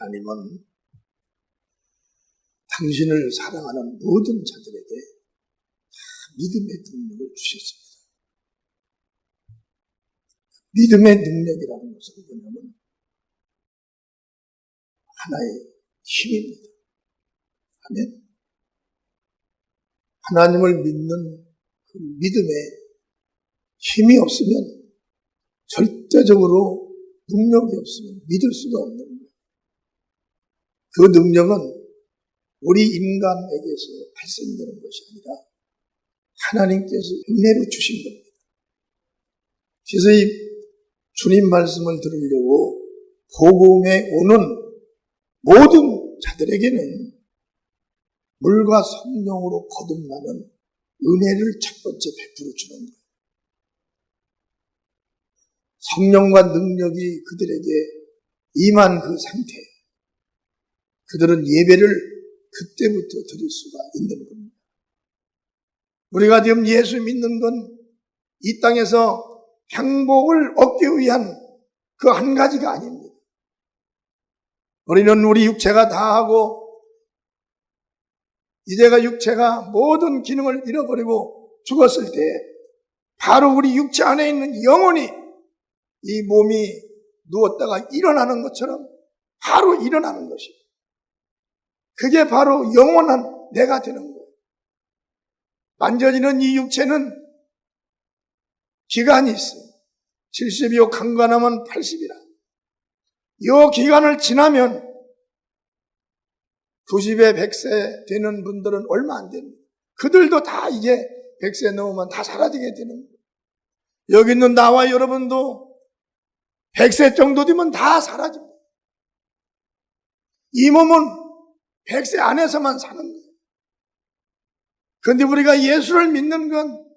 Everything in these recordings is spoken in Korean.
하나님은 당신을 사랑하는 모든 자들에게 믿음의 능력을 주셨습니다. 믿음의 능력이라는 것은 뭐냐면 하나의 힘입니다. 아멘. 하나님을 믿는 그 믿음에 힘이 없으면 절대적으로 능력이 없으면 믿을 수가 없는 거예요. 그 능력은 우리 인간에게서 발생되는 것이 아니라 하나님께서 은혜로 주신 겁니다. 그래서 이 주님 말씀을 들으려고 복음에 오는 모든 자들에게는 물과 성령으로 거듭나는 은혜를 첫 번째 베풀어 주는 거예요. 성령과 능력이 그들에게 임한 그 상태, 그들은 예배를 그때부터 드릴 수가 있는 겁니다. 우리가 지금 예수 믿는 건 이 땅에서 행복을 얻기 위한 그 한 가지가 아닙니다. 우리는 우리 육체가 다 하고 이제가 육체가 모든 기능을 잃어버리고 죽었을 때 바로 우리 육체 안에 있는 영혼이 이 몸이 누웠다가 일어나는 것처럼 바로 일어나는 것입니다. 그게 바로 영원한 내가 되는 거예요. 만져지는 이 육체는 기간이 있어요. 70이요 강간하면 80이라. 이 기간을 지나면 90에 100세 되는 분들은 얼마 안 됩니다. 그들도 다 이제 100세 넘으면 다 사라지게 되는 거예요. 여기 있는 나와 여러분도 100세 정도 되면 다 사라집니다. 이 몸은 100세 안에서만 사는 거예요. 그런데 우리가 예수를 믿는 건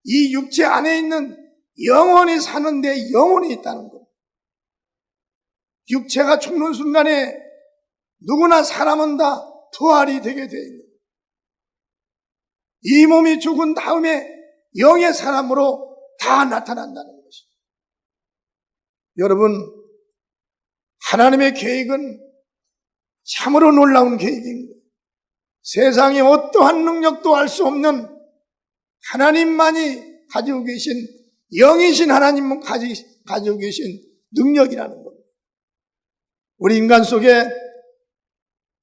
이 육체 안에 있는 영혼이 사는데 영혼이 있다는 거예요. 육체가 죽는 순간에 누구나 사람은 다 부활이 되게 되어 있는 거예요. 이 몸이 죽은 다음에 영의 사람으로 다 나타난다는 것입니다. 여러분, 하나님의 계획은 참으로 놀라운 계획입니다. 세상에 어떠한 능력도 알 수 없는 하나님만이 가지고 계신 영이신 하나님은 가지고 계신 능력이라는 겁니다. 우리 인간 속에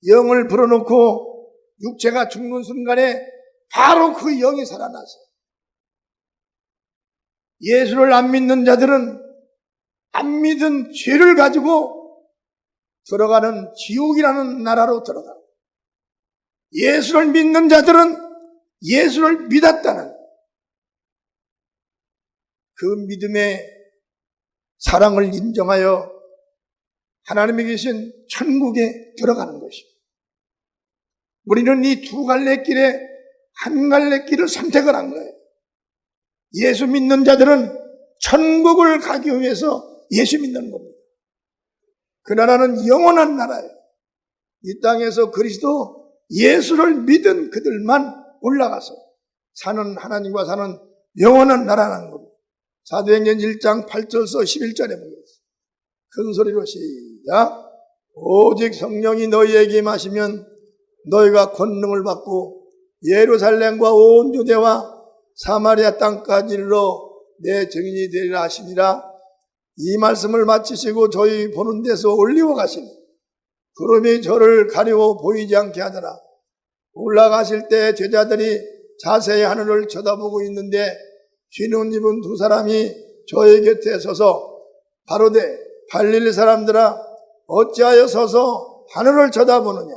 영을 불어넣고 육체가 죽는 순간에 바로 그 영이 살아나서 예수를 안 믿는 자들은 안 믿은 죄를 가지고 들어가는 지옥이라는 나라로 들어가고, 예수를 믿는 자들은 예수를 믿었다는 그 믿음의 사랑을 인정하여 하나님이 계신 천국에 들어가는 것입니다. 우리는 이 두 갈래 길에 한 갈래 길을 선택을 한 거예요. 예수 믿는 자들은 천국을 가기 위해서 예수 믿는 겁니다. 그 나라는 영원한 나라예요. 이 땅에서 그리스도 예수를 믿은 그들만 올라가서 사는, 하나님과 사는 영원한 나라라는 겁니다. 사도행전 1장 8절서 11절에 보겠습니다. 큰 소리로 시작. 오직 성령이 너희에게 임하시면 너희가 권능을 받고 예루살렘과 온 유대와 사마리아 땅까지 이르러 내 증인이 되리라 하시니라. 이 말씀을 마치시고 저희 보는 데서 올리워 가시니 구름이 저를 가리워 보이지 않게 하더라. 올라가실 때 제자들이 자세히 하늘을 쳐다보고 있는데 흰 옷 입은 두 사람이 저희 곁에 서서 가로되 갈릴리 사람들아 어찌하여 서서 하늘을 쳐다보느냐.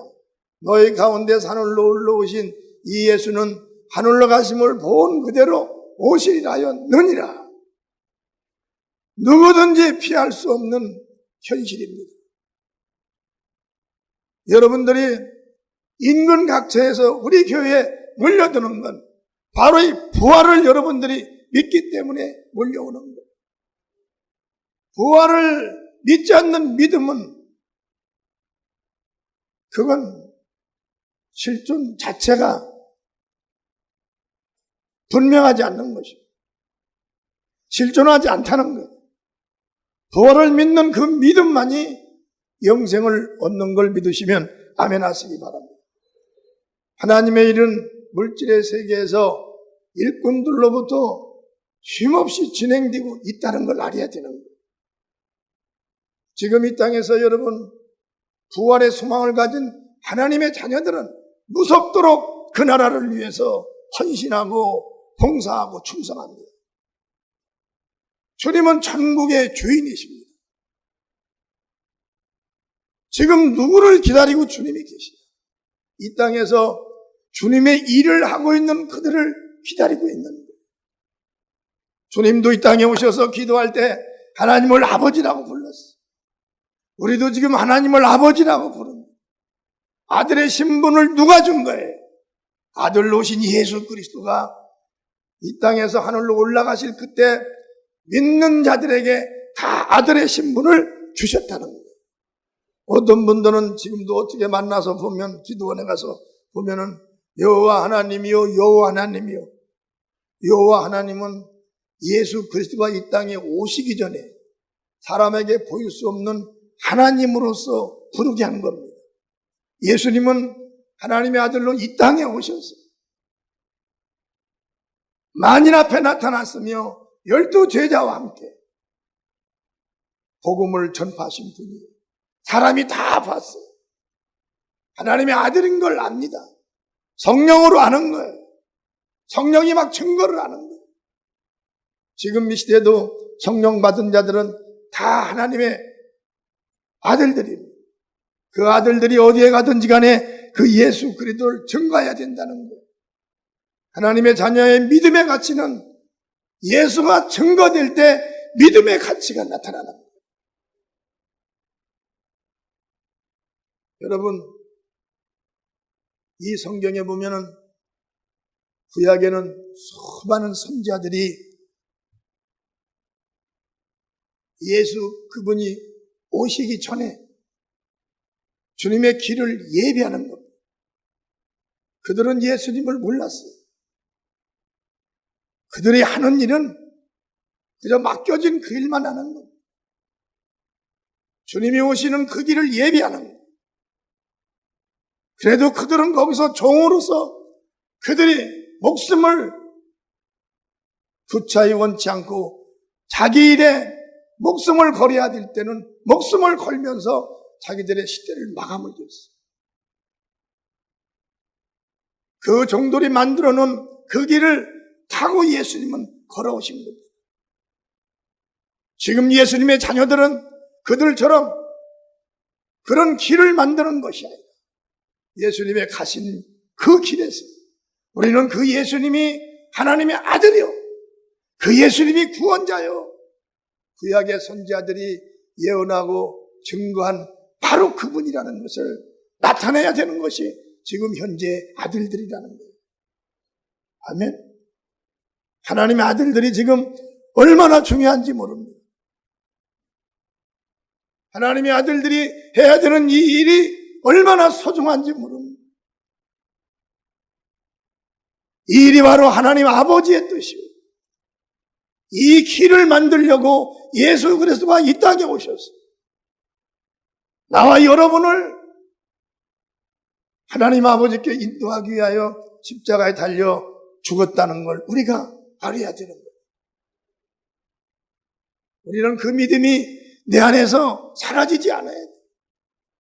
너희 가운데 하늘로 올라오신 이 예수는 하늘로 가심을 본 그대로 오시리라 하였느니라. 누구든지 피할 수 없는 현실입니다. 여러분들이 인근 각처에서 우리 교회에 몰려드는 건 바로 이 부활을 여러분들이 믿기 때문에 몰려오는 거예요. 부활을 믿지 않는 믿음은 그건 실존 자체가 분명하지 않는 것입니다. 실존하지 않다는 거예요. 부활을 믿는 그 믿음만이 영생을 얻는 걸 믿으시면 아멘 하시기 바랍니다. 하나님의 일은 물질의 세계에서 일꾼들로부터 쉼없이 진행되고 있다는 걸 알아야 되는 거예요. 지금 이 땅에서 여러분 부활의 소망을 가진 하나님의 자녀들은 무섭도록 그 나라를 위해서 헌신하고 봉사하고 충성합니다. 주님은 천국의 주인이십니다. 지금 누구를 기다리고 주님이 계시냐? 이 땅에서 주님의 일을 하고 있는 그들을 기다리고 있는 거예요. 주님도 이 땅에 오셔서 기도할 때 하나님을 아버지라고 불렀어요. 우리도 지금 하나님을 아버지라고 부릅니다. 아들의 신분을 누가 준 거예요? 아들로 오신 예수 그리스도가 이 땅에서 하늘로 올라가실 그때 믿는 자들에게 다 아들의 신분을 주셨다는 거예요. 어떤 분들은 지금도 어떻게 만나서 보면 기도원에 가서 보면은 여호와 하나님이요 여호와 하나님이요. 여호와 하나님은 예수 그리스도가 이 땅에 오시기 전에 사람에게 보일 수 없는 하나님으로서 부르게 한 겁니다. 예수님은 하나님의 아들로 이 땅에 오셔서 만인 앞에 나타났으며 12 제자와 함께 복음을 전파하신 분이에요. 사람이 다 봤어요. 하나님의 아들인 걸 압니다. 성령으로 아는 거예요. 성령이 막 증거를 하는 거예요. 지금 이 시대에도 성령 받은 자들은 다 하나님의 아들들입니다. 그 아들들이 어디에 가든지 간에 그 예수 그리스도를 증거해야 된다는 거예요. 하나님의 자녀의 믿음의 가치는 예수가 증거될 때 믿음의 가치가 나타나는 거예요. 여러분, 이 성경에 보면은 구약에는 수많은 선지자들이 예수 그분이 오시기 전에 주님의 길을 예비하는 겁니다. 그들은 예수님을 몰랐어요. 그들이 하는 일은 그저 맡겨진 그 일만 하는 겁니다. 주님이 오시는 그 길을 예비하는 겁니다. 그래도 그들은 거기서 종으로서 그들이 목숨을 구차히 원치 않고 자기 일에 목숨을 걸어야 될 때는 목숨을 걸면서 자기들의 시대를 마감을 지었어요. 그 종들이 만들어 놓은 그 길을 타고 예수님은 걸어오신 겁니다. 지금 예수님의 자녀들은 그들처럼 그런 길을 만드는 것이 아니라 예수님의 가신 그 길에서 우리는 그 예수님이 하나님의 아들이요, 그 예수님이 구원자요, 구약의 선지자들이 예언하고 증거한 바로 그분이라는 것을 나타내야 되는 것이 지금 현재 아들들이라는 거예요. 아멘. 하나님의 아들들이 지금 얼마나 중요한지 모릅니다. 하나님의 아들들이 해야 되는 이 일이 얼마나 소중한지 모릅니다. 이 일이 바로 하나님 아버지의 뜻이요, 이 길을 만들려고 예수 그리스도가 이 땅에 오셨어요. 나와 여러분을 하나님 아버지께 인도하기 위하여 십자가에 달려 죽었다는 걸 우리가 알아야 되는 거예요. 우리는 그 믿음이 내 안에서 사라지지 않아야 돼요.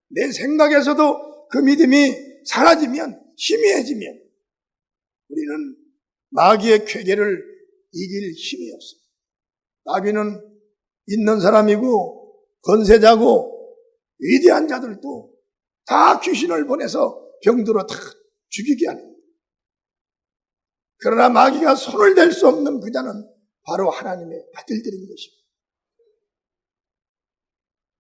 내 생각에서도 그 믿음이 사라지면, 희미해지면 우리는 마귀의 쾌계를 이길 힘이 없어요. 마귀는 있는 사람이고 권세자고 위대한 자들도 다 귀신을 보내서 병들어 다 죽이게 하는 거예요. 그러나 마귀가 손을 댈 수 없는 그 자는 바로 하나님의 아들들인 것입니다.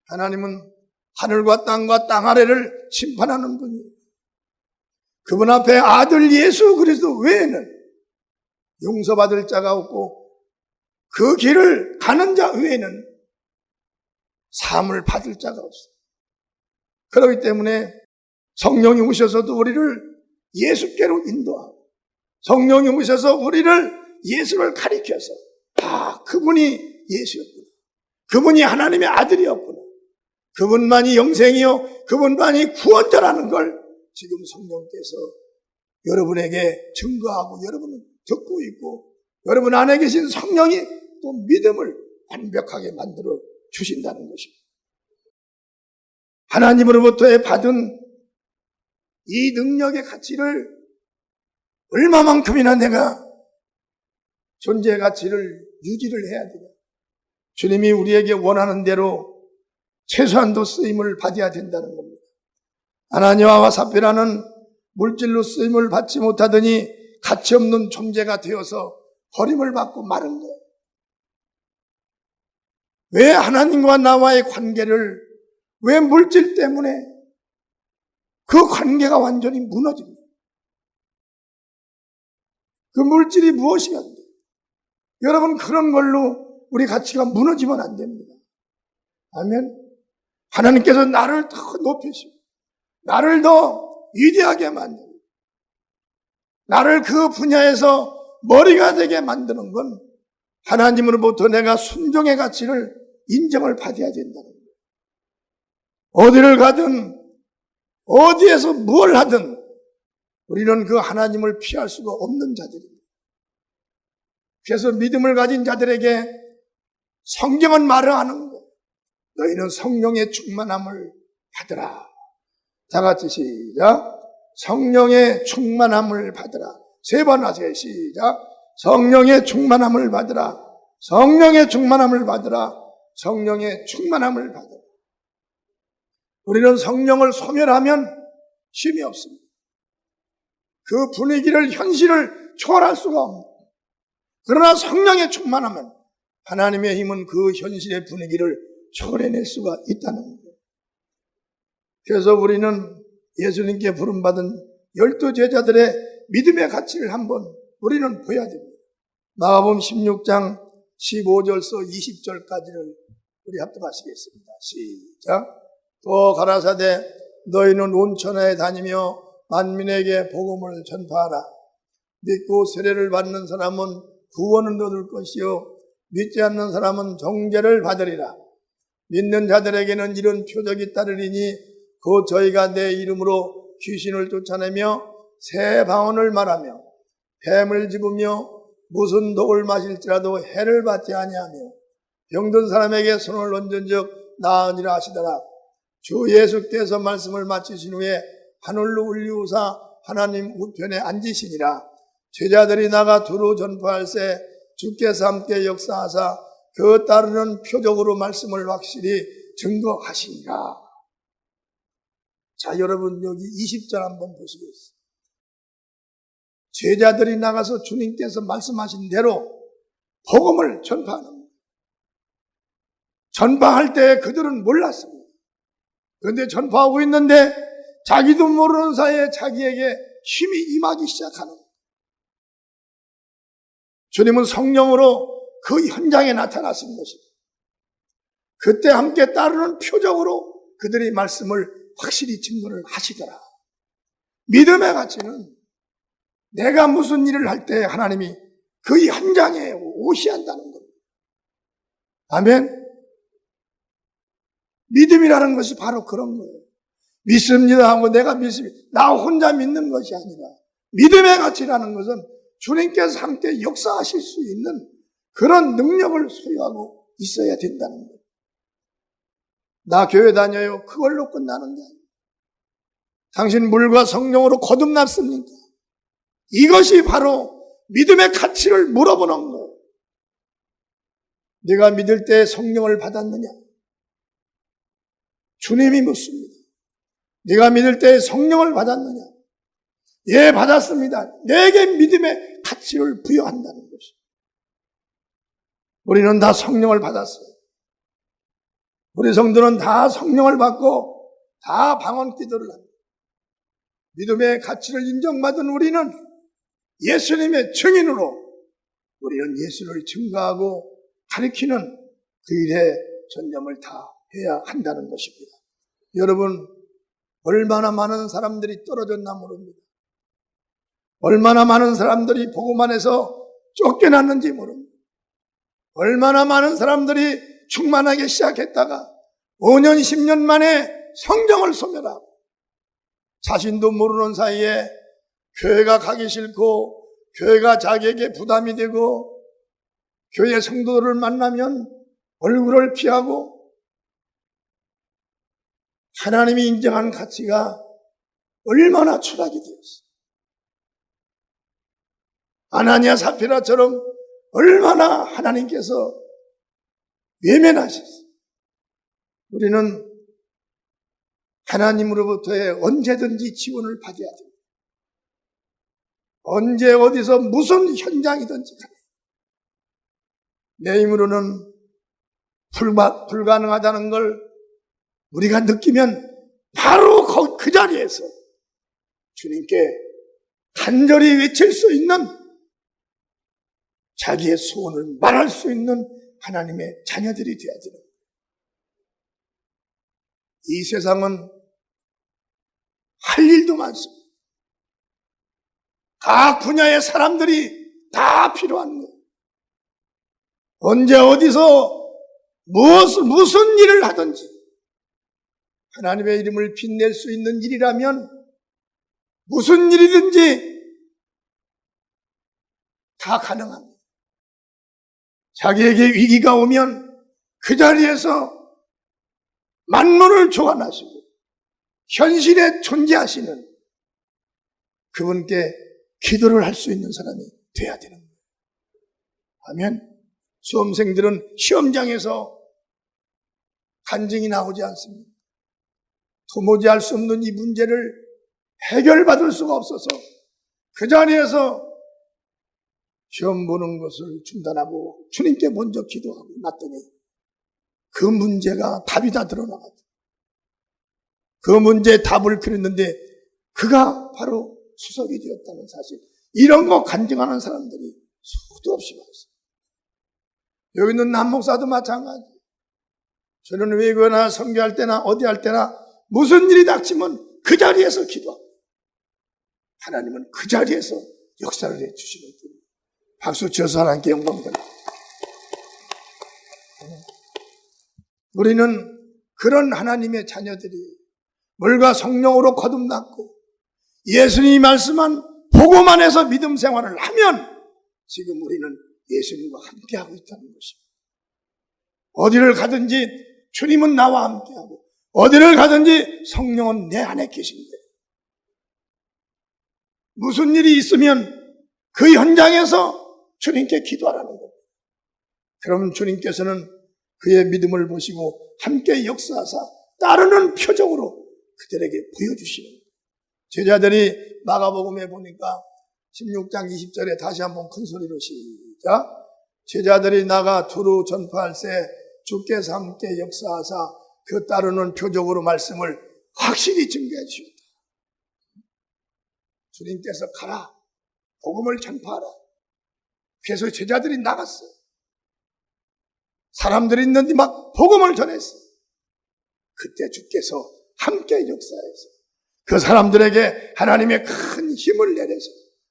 하나님은 하늘과 땅과 땅 아래를 심판하는 분이에요. 그분 앞에 아들 예수 그리스도 외에는 용서받을 자가 없고 그 길을 가는 자 외에는 사함을 받을 자가 없어요. 그렇기 때문에 성령이 오셔서도 우리를 예수께로 인도하고, 성령이 오셔서 우리를 예수를 가리켜서 그분이 예수였구나, 그분이 하나님의 아들이었구나, 그분만이 영생이요 그분만이 구원자라는 걸 지금 성령께서 여러분에게 증거하고 여러분은 듣고 있고, 여러분 안에 계신 성령이 또 믿음을 완벽하게 만들어 주신다는 것입니다. 하나님으로부터 받은 이 능력의 가치를 얼마만큼이나 내가 존재의 가치를 유지를 해야 되냐. 주님이 우리에게 원하는 대로 최소한도 쓰임을 받아야 된다는 겁니다. 아나니아와 삽비라는 물질로 쓰임을 받지 못하더니 가치 없는 존재가 되어서 버림을 받고 마른 거예요. 왜 하나님과 나와의 관계를, 왜 물질 때문에 그 관계가 완전히 무너집니다. 그 물질이 무엇이 안 돼요? 여러분, 그런 걸로 우리 가치가 무너지면 안 됩니다. 아멘. 하나님께서 나를 더 높이시고 나를 더 위대하게 만들고 나를 그 분야에서 머리가 되게 만드는 건 하나님으로부터 내가 순종의 가치를 인정을 받아야 된다는 거예요. 어디를 가든 어디에서 뭘 하든 우리는 그 하나님을 피할 수가 없는 자들입니다. 그래서 믿음을 가진 자들에게 성경은 말을 하는 거예요. 너희는 성령의 충만함을 받으라. 다 같이 시작. 성령의 충만함을 받으라. 3번 하세요. 시작. 성령의 충만함을 받으라. 성령의 충만함을 받으라. 성령의 충만함을 받으라. 우리는 성령을 소멸하면 힘이 없습니다. 그 분위기를, 현실을 초월할 수가 없습니다. 그러나 성령의 충만하면 하나님의 힘은 그 현실의 분위기를 초월해낼 수가 있다는 거예요. 그래서 우리는 예수님께 부름받은 12제자들의 믿음의 가치를 한번 우리는 보여야 됩니다. 마가복음 16장 15절서 20절까지를 우리 합독하시겠습니다. 시작. 또 가라사대 너희는 온 천하에 다니며 만민에게 복음을 전파하라. 믿고 세례를 받는 사람은 구원을 얻을 것이요 믿지 않는 사람은 정죄를 받으리라. 믿는 자들에게는 이런 표적이 따르리니 곧 저희가 내 이름으로 귀신을 쫓아내며 새 방언을 말하며 뱀을 집으며 무슨 독을 마실지라도 해를 받지 아니하며 병든 사람에게 손을 얹은 즉 나으니라 하시더라. 주 예수께서 말씀을 마치신 후에 하늘로 울리우사 하나님 우편에 앉으시니라. 제자들이 나가 두루 전파할세 주께서 함께 역사하사 그 따르는 표적으로 말씀을 확실히 증거하시니라. 자, 여러분 여기 20절 한번 보시겠어요. 제자들이 나가서 주님께서 말씀하신 대로 복음을 전파하는 거예요. 전파할 때 그들은 몰랐습니다. 그런데 전파하고 있는데 자기도 모르는 사이에 자기에게 힘이 임하기 시작하는 거예요. 주님은 성령으로 그 현장에 나타나신 것입니다. 그때 함께 따르는 표적으로 그들이 말씀을 확실히 증거를 하시더라. 믿음의 가치는 내가 무슨 일을 할 때 하나님이 그 현장에 오시한다는 겁니다. 아멘. 믿음이라는 것이 바로 그런 거예요. 믿습니다 하고 내가 믿습니다. 나 혼자 믿는 것이 아니라 믿음의 가치라는 것은 주님께서 함께 역사하실 수 있는 그런 능력을 소유하고 있어야 된다는 거예요. 나 교회 다녀요. 그걸로 끝나는 게 아니에요. 당신 물과 성령으로 거듭났습니까? 이것이 바로 믿음의 가치를 물어보는 거예요. 네가 믿을 때 성령을 받았느냐? 주님이 묻습니다. 네가 믿을 때 성령을 받았느냐? 예, 받았습니다. 내게 믿음의 가치를 부여한다는 것이죠. 우리는 다 성령을 받았어요. 우리 성도는 다 성령을 받고 다 방언 기도를 합니다. 믿음의 가치를 인정받은 우리는 예수님의 증인으로 우리는 예수를 증거하고 가리키는 그 일에 전념을 다 해야 한다는 것입니다. 여러분, 얼마나 많은 사람들이 떨어졌나 모릅니다. 얼마나 많은 사람들이 복음 안에서 쫓겨났는지 모릅니다. 얼마나 많은 사람들이 충만하게 시작했다가 5년, 10년 만에 성경을 소멸하고 자신도 모르는 사이에 교회가 가기 싫고 교회가 자기에게 부담이 되고 교회 성도들을 만나면 얼굴을 피하고 하나님이 인정한 가치가 얼마나 추락이 되었어요. 아나니아 사피라처럼 얼마나 하나님께서 외면하셨어요. 우리는 하나님으로부터의 언제든지 지원을 받아야 됩니다. 언제 어디서 무슨 현장이든지 간에 내 힘으로는 불가능하다는 걸 우리가 느끼면 바로 그 자리에서 주님께 간절히 외칠 수 있는 자기의 소원을 말할 수 있는 하나님의 자녀들이 되어야 되는 거예요. 이 세상은 할 일도 많습니다. 각 분야의 사람들이 다 필요한 거예요. 언제 어디서 무슨 일을 하든지 하나님의 이름을 빛낼 수 있는 일이라면 무슨 일이든지 다 가능합니다. 자기에게 위기가 오면 그 자리에서 만물을 조환하시고 현실에 존재하시는 그분께 기도를 할 수 있는 사람이 돼야 되는 거예요. 아멘. 수험생들은 시험장에서 간증이 나오지 않습니다. 도무지 할 수 없는 이 문제를 해결받을 수가 없어서 그 자리에서 시험 보는 것을 중단하고 주님께 먼저 기도하고 났더니 그 문제가 답이 다 드러나가죠. 그 문제에 답을 그렸는데 그가 바로 수석이 되었다는 사실, 이런 거 간증하는 사람들이 수도 없이 많습니다. 여기 있는 남목사도 마찬가지. 저는 외교나 선교할 때나 어디 할 때나 무슨 일이 닥치면 그 자리에서 기도합니다. 하나님은 그 자리에서 역사를 해주시는 분입니다. 박수 쳐서 하나님께 영광 드립니다. 우리는 그런 하나님의 자녀들이 물과 성령으로 거듭났고 예수님이 말씀한 복음 안에서 믿음 생활을 하면 지금 우리는 예수님과 함께하고 있다는 것입니다. 어디를 가든지 주님은 나와 함께하고 어디를 가든지 성령은 내 안에 계신 거예요. 무슨 일이 있으면 그 현장에서 주님께 기도하라는 겁니다. 그러면 주님께서는 그의 믿음을 보시고 함께 역사하사 따르는 표적으로 그들에게 보여주시는 거예요. 제자들이 마가복음에 보니까 16장 20절에 다시 한번 큰 소리로 시작. 제자들이 나가 두루 전파할세 주께서 함께 역사하사 그 따르는 표적으로 말씀을 확실히 증거해 주셨다. 주님께서 가라, 복음을 전파하라. 그래서 제자들이 나갔어요. 사람들이 있는데 막 복음을 전했어요. 그때 주께서 함께 역사해서 그 사람들에게 하나님의 큰 힘을 내려서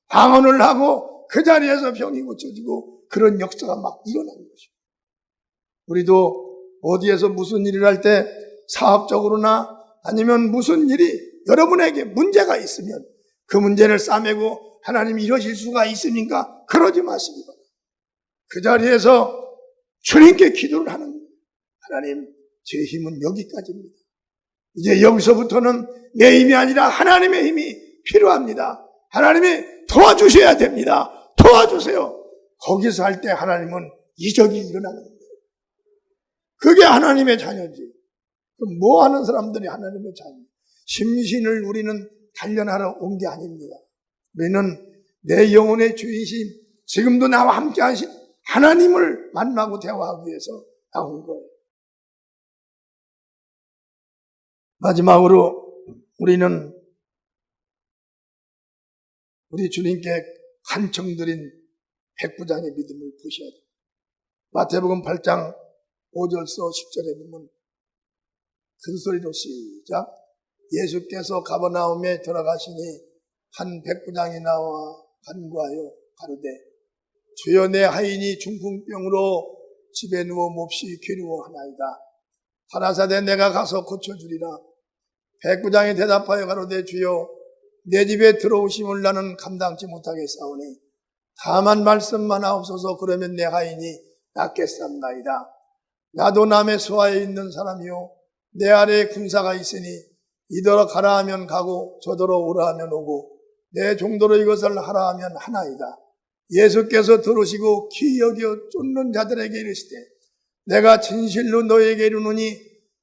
방언을 하고 그 자리에서 병이 고쳐지고 그런 역사가 막 일어나는 것입니다. 우리도 어디에서 무슨 일을 할 때 사업적으로나 아니면 무슨 일이 여러분에게 문제가 있으면 그 문제를 싸매고 하나님이 이러실 수가 있습니까? 그러지 마시기 바랍니다. 그 자리에서 주님께 기도를 하는 거예요. 하나님, 제 힘은 여기까지입니다. 이제 여기서부터는 내 힘이 아니라 하나님의 힘이 필요합니다. 하나님이 도와주셔야 됩니다. 도와주세요. 거기서 할 때 하나님은 이적이 일어나는 거예요. 그게 하나님의 자녀지. 그럼 뭐 하는 사람들이 하나님의 자녀? 심신을 우리는 단련하러 온 게 아닙니다. 우리는 내 영혼의 주인신, 지금도 나와 함께 하신 하나님을 만나고 대화하기 위해서 나온 거예요. 마지막으로 우리는 우리 주님께 간청드린 백부장의 믿음을 보셔야 됩니다. 마태복음 8장 5절서 10절에 보면 큰 소리로 시작. 예수께서 가버나움에 들어가시니 한 백부장이 나와 간구하여 가로되 주여 내 하인이 중풍병으로 집에 누워 몹시 괴로워하나이다. 가라사대 내가 가서 고쳐주리라. 백부장이 대답하여 가로되 주여 내 집에 들어오심을 나는 감당치 못하겠사오니 다만 말씀만 하옵소서. 그러면 내 하인이 낫겠사옵나이다. 나도 남의 수하에 있는 사람이요 내 아래에 군사가 있으니 이더러 가라 하면 가고 저더러 오라 하면 오고 내 종도로 이것을 하라 하면 하나이다. 예수께서 들으시고 키 여겨 쫓는 자들에게 이르시되 내가 진실로 너에게 이르노니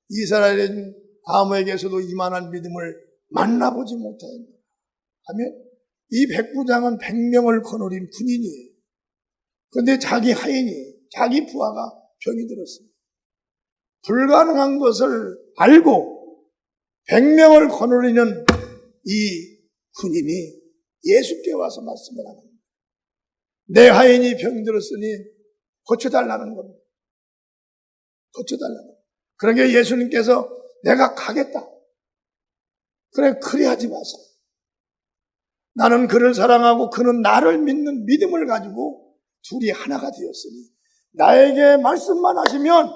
이스라엘은 아무에게서도 이만한 믿음을 만나보지 못하였노라. 하면 이 백부장은 100명을 거느린 군인이에요. 그런데 자기 하인이, 자기 부하가 병이 들었습니다. 불가능한 것을 알고 100명을 거느리는 이 군인이 예수께 와서 말씀을 하는 겁니다. 내 하인이 병 들었으니 고쳐달라는 겁니다. 고쳐달라는 겁니다. 그러니까 예수님께서 내가 가겠다. 그래, 그래하지 마세요. 나는 그를 사랑하고 그는 나를 믿는 믿음을 가지고 둘이 하나가 되었으니 나에게 말씀만 하시면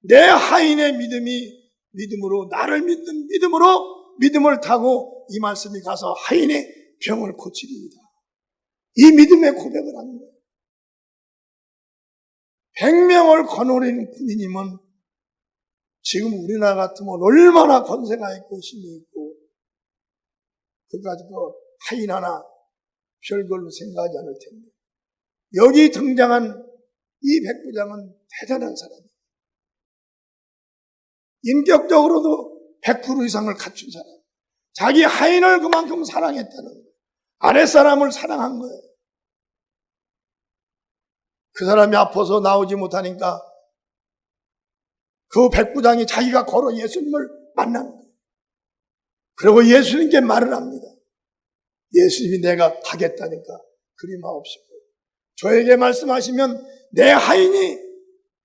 내 하인의 믿음으로 나를 믿는 믿음으로 믿음을 타고 이 말씀이 가서 하인의 병을 고치리이다. 이 믿음의 고백을 하는 거예요. 100명을 거느린 군인이면 지금 우리나라 같으면 얼마나 권세가 있고 힘이 있고 그가지고 하인 하나 별걸로 생각하지 않을 텐데 여기 등장한 이 백부장은 대단한 사람이에요. 인격적으로도 100% 이상을 갖춘 사람. 자기 하인을 그만큼 사랑했다는 거예요. 아랫사람을 사랑한 거예요. 그 사람이 아파서 나오지 못하니까 그 백부장이 자기가 걸어 예수님을 만난 거예요. 그리고 예수님께 말을 합니다. 예수님이 내가 가겠다니까 그리마옵시고 저에게 말씀하시면 내 하인이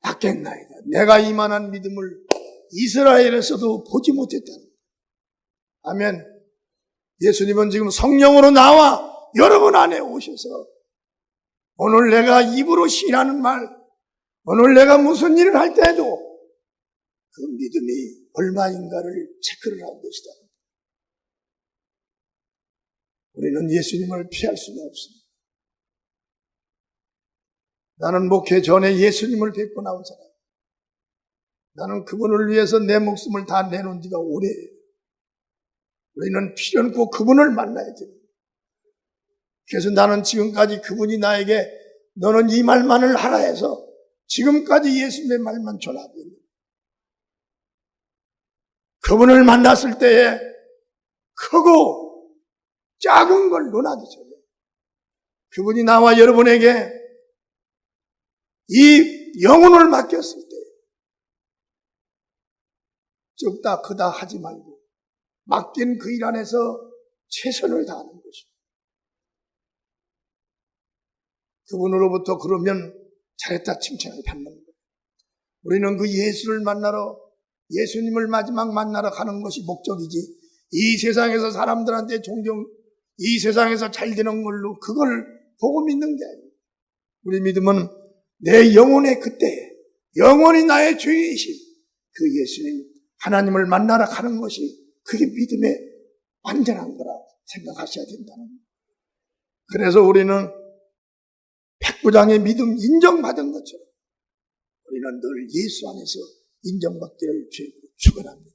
낫겠나이다. 내가 이만한 믿음을 이스라엘에서도 보지 못했다는 거예요. 아멘. 예수님은 지금 성령으로 나와 여러분 안에 오셔서 오늘 내가 입으로 시인하는 말, 오늘 내가 무슨 일을 할 때에도 그 믿음이 얼마인가를 체크를 하고 계시다. 우리는 예수님을 피할 수가 없습니다. 나는 목회 전에 예수님을 뵙고 나온 사람. 나는 그분을 위해서 내 목숨을 다 내놓은 지가 오래예요. 우리는 필연코 그분을 만나야 됩니다. 그래서 나는 지금까지 그분이 나에게 너는 이 말만을 하라 해서 지금까지 예수님의 말만 전하고 있는 그분을 만났을 때에 크고 작은 걸 논하기 전에 그분이 나와 여러분에게 이 영혼을 맡겼을 때 적다 크다 하지 말고 맡긴 그 일 안에서 최선을 다하는 것입니다. 그분으로부터 그러면 잘했다 칭찬을 받는 거예요. 우리는 그 예수를 만나러 예수님을 마지막 만나러 가는 것이 목적이지 이 세상에서 사람들한테 종종 이 세상에서 잘 되는 걸로 그걸 보고 믿는 게 아니에요. 우리 믿음은 내 영혼의 그때에 영원히 나의 주인이신 그 예수님 하나님을 만나러 가는 것이 그게 믿음의 완전한 거라 생각하셔야 된다는 거예요. 그래서 우리는 백부장의 믿음 인정받은 것처럼 우리는 늘 예수 안에서 인정받기를 축원합니다.